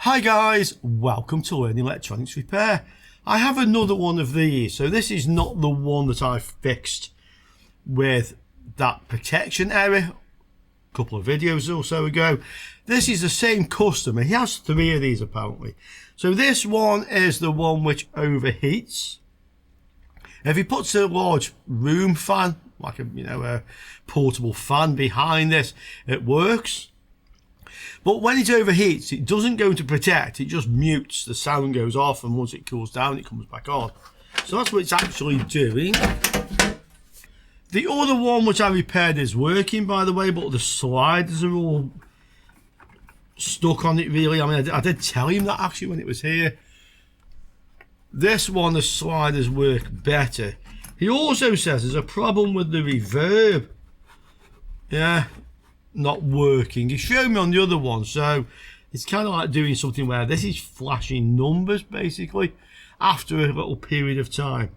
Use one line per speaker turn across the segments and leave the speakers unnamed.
Hi guys, welcome to Learning Electronics Repair. I have another one of these, so this is not the one that I fixed with that protection error a couple of videos or so ago. This is the same customer, he has 3 of these apparently. So this one is the one which overheats. If he puts a large room fan, like a portable fan behind this, it works. But when it overheats, it doesn't go to protect, it just mutes, the sound goes off, and once it cools down, it comes back on. So that's what it's actually doing. The other one which I repaired is working, by the way, but the sliders are all stuck on it, really. I mean, I did tell him that actually when it was here. This one, the sliders work better. He also says there's a problem with the reverb. Yeah. Not working. He showed me on the other one, so it's kind of like doing something where this is flashing numbers basically after a little period of time.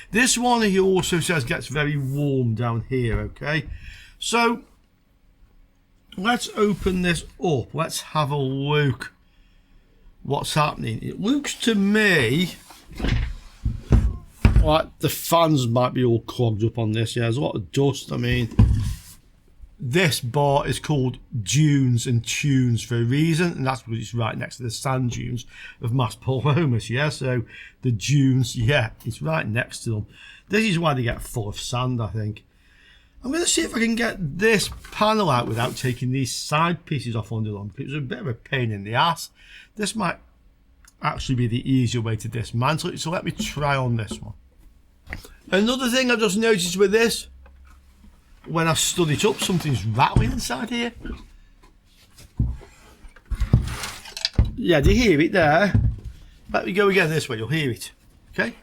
This one he also says gets very warm down here. Okay, so let's open this up, let's have a look what's happening. It looks to me like the fans might be all clogged up on this. Yeah, there's a lot of dust. I mean, this bar is called Dunes and Tunes for a reason, and that's because it's right next to the sand dunes of Mas Palomas. Yeah, so the dunes, yeah, it's right next to them. This is why they get full of sand, I think. I'm going to see if I can get this panel out without taking these side pieces off under them. It was a bit of a pain in the ass. This might actually be the easier way to dismantle it, so let me try on this one. Another thing I just noticed with this, when I stood it up, something's rattling inside here. Yeah, do you hear it there? Let me go again this way, you'll hear it. Okay?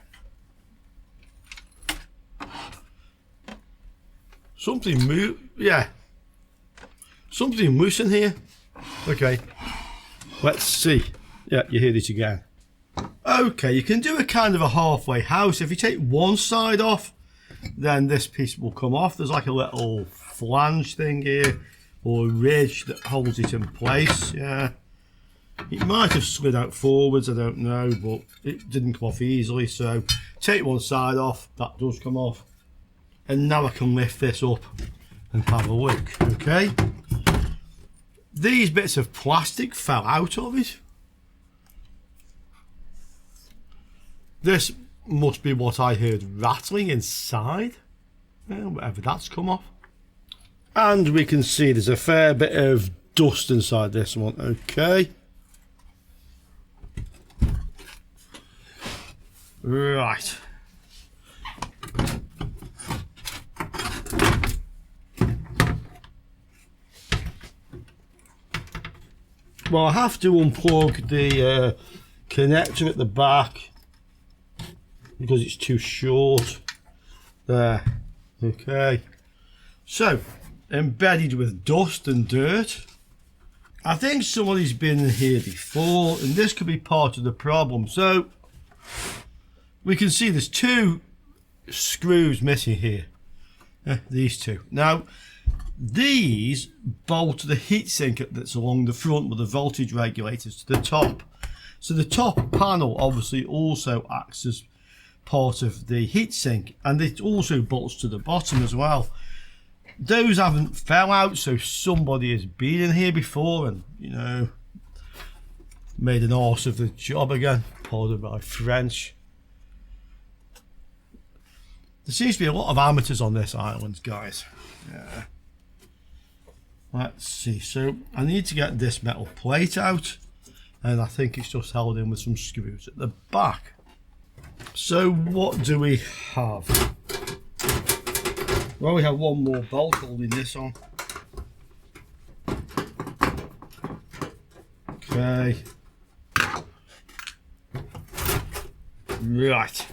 Something move, yeah. Something loose in here. Okay. Let's see. Yeah, you hear it again. Okay, you can do a kind of a halfway house. If you take one side off, then this piece will come off. There's like a little flange thing here, or a ridge that holds it in place. Yeah, it might have slid out forwards, I don't know, but it didn't come off easily. So take one side off, that does come off, and now I can lift this up and have a look. Okay, these bits of plastic fell out of it. This must be what I heard rattling inside. Well, whatever that's come off. And we can see there's a fair bit of dust inside this one. Okay. Right. Well, I have to unplug the connector at the back because it's too short. There. Okay. So, embedded with dust and dirt. I think somebody's been in here before, and this could be part of the problem. So, we can see there's 2 screws missing here. These 2. Now, these bolt the heatsink that's along the front with the voltage regulators to the top. So the top panel obviously also acts as part of the heatsink, and it also bolts to the bottom as well. Those haven't fell out, so somebody has been in here before and, you know, made an arse of the job again. Pardon my French. There seems to be a lot of amateurs on this island, guys. Yeah. Let's see, so I need to get this metal plate out, and I think it's just held in with some screws at the back. So what do we have? Well, we have one more bolt holding this on. Okay. Right.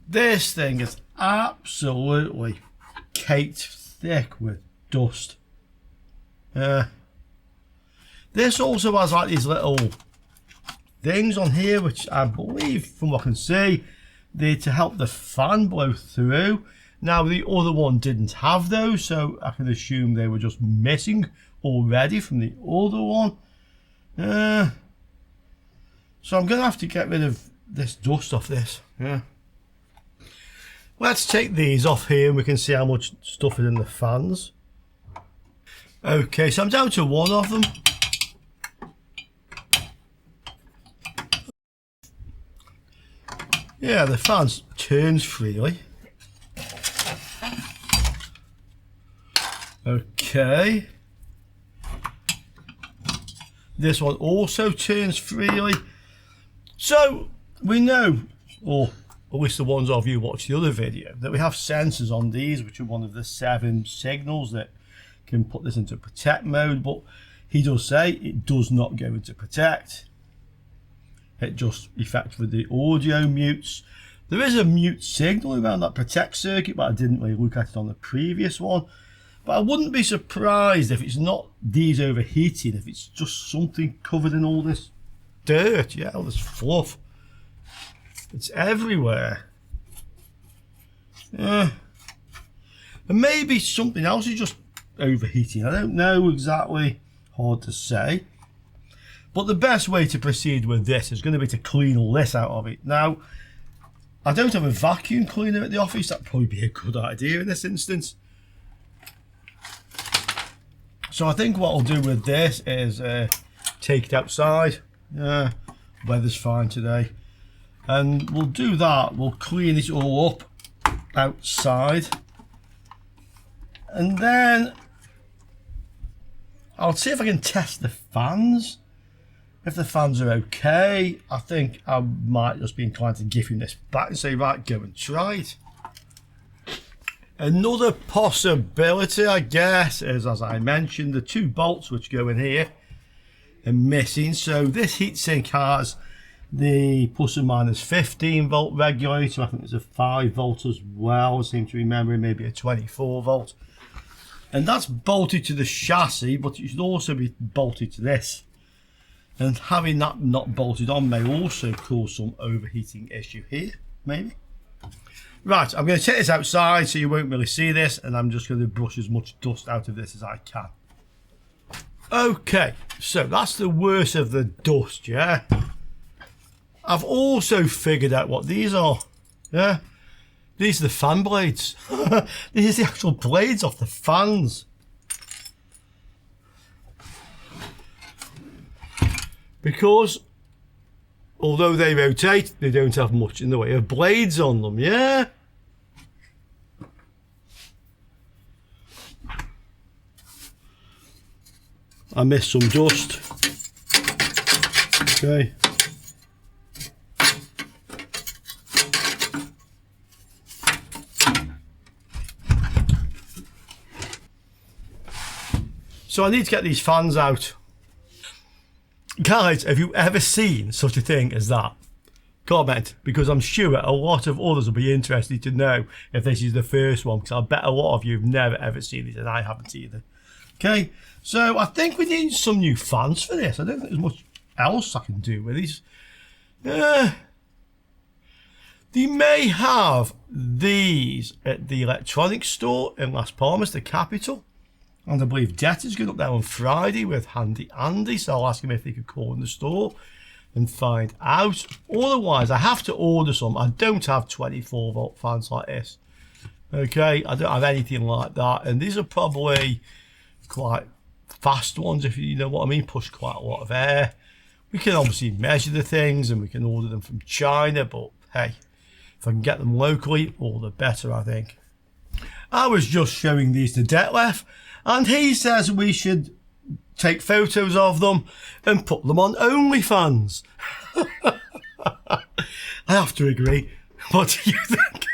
This thing is absolutely caked thick with dust. This also has like these little things on here, which I believe, from what I can see, they're to help the fan blow through. Now, the other one didn't have those, so I can assume they were just missing already from the other one. So I'm going to have to get rid of this dust off this. Yeah. Let's take these off here and we can see how much stuff is in the fans. Okay, so I'm down to one of them. Yeah, the fan turns freely. Okay. This one also turns freely. So we know, or at least the ones of you who watched the other video, that we have sensors on these, which are one of the 7 signals that can put this into protect mode. But he does say it does not go into protect. It just effectively the audio mutes. There is a mute signal around that protect circuit, but I didn't really look at it on the previous one. But I wouldn't be surprised if it's not these overheating, if it's just something covered in all this dirt, yeah, all this fluff. It's everywhere. Yeah. And maybe something else is just overheating. I don't know exactly, hard to say. But the best way to proceed with this is going to be to clean all this out of it. Now, I don't have a vacuum cleaner at the office. That'd probably be a good idea in this instance. So I think what I'll do with this is take it outside. Yeah, weather's fine today. And we'll do that. We'll clean it all up outside. And then I'll see if I can test the fans. If the fans are okay, I think I might just be inclined to give him this back and say, right, go and try it. Another possibility, I guess, is, as I mentioned, the 2 bolts which go in here are missing. So this heatsink has the plus or minus 15 volt regulator. I think there's a 5 volt as well. I seem to remember maybe a 24 volt. And that's bolted to the chassis, but it should also be bolted to this. And having that not bolted on may also cause some overheating issue here, maybe. Right, I'm going to take this outside so you won't really see this, and I'm just going to brush as much dust out of this as I can. Okay, so that's the worst of the dust, yeah? I've also figured out what these are, yeah? These are the fan blades. These are the actual blades off the fans. Because although they rotate, they don't have much in the way of blades on them, yeah? I missed some dust. Okay. So I need to get these fans out. Guys, have you ever seen such a thing as that? Comment, because I'm sure a lot of others will be interested to know if this is the first one, because I bet a lot of you have never ever seen this, and I haven't either. Okay, so I think we need some new fans for this. I don't think there's much else I can do with these. They may have these at the electronics store in Las Palmas, the capital. And I believe Det is going up there on Friday with Handy Andy, so I'll ask him if he could call in the store and find out. Otherwise, I have to order some. I don't have 24 volt fans like this. Okay, I don't have anything like that. And these are probably quite fast ones, if you know what I mean, push quite a lot of air. We can obviously measure the things and we can order them from China, but hey, if I can get them locally, all the better, I think. I was just showing these to Detlef, and he says we should take photos of them and put them on OnlyFans. I have to agree. What do you think?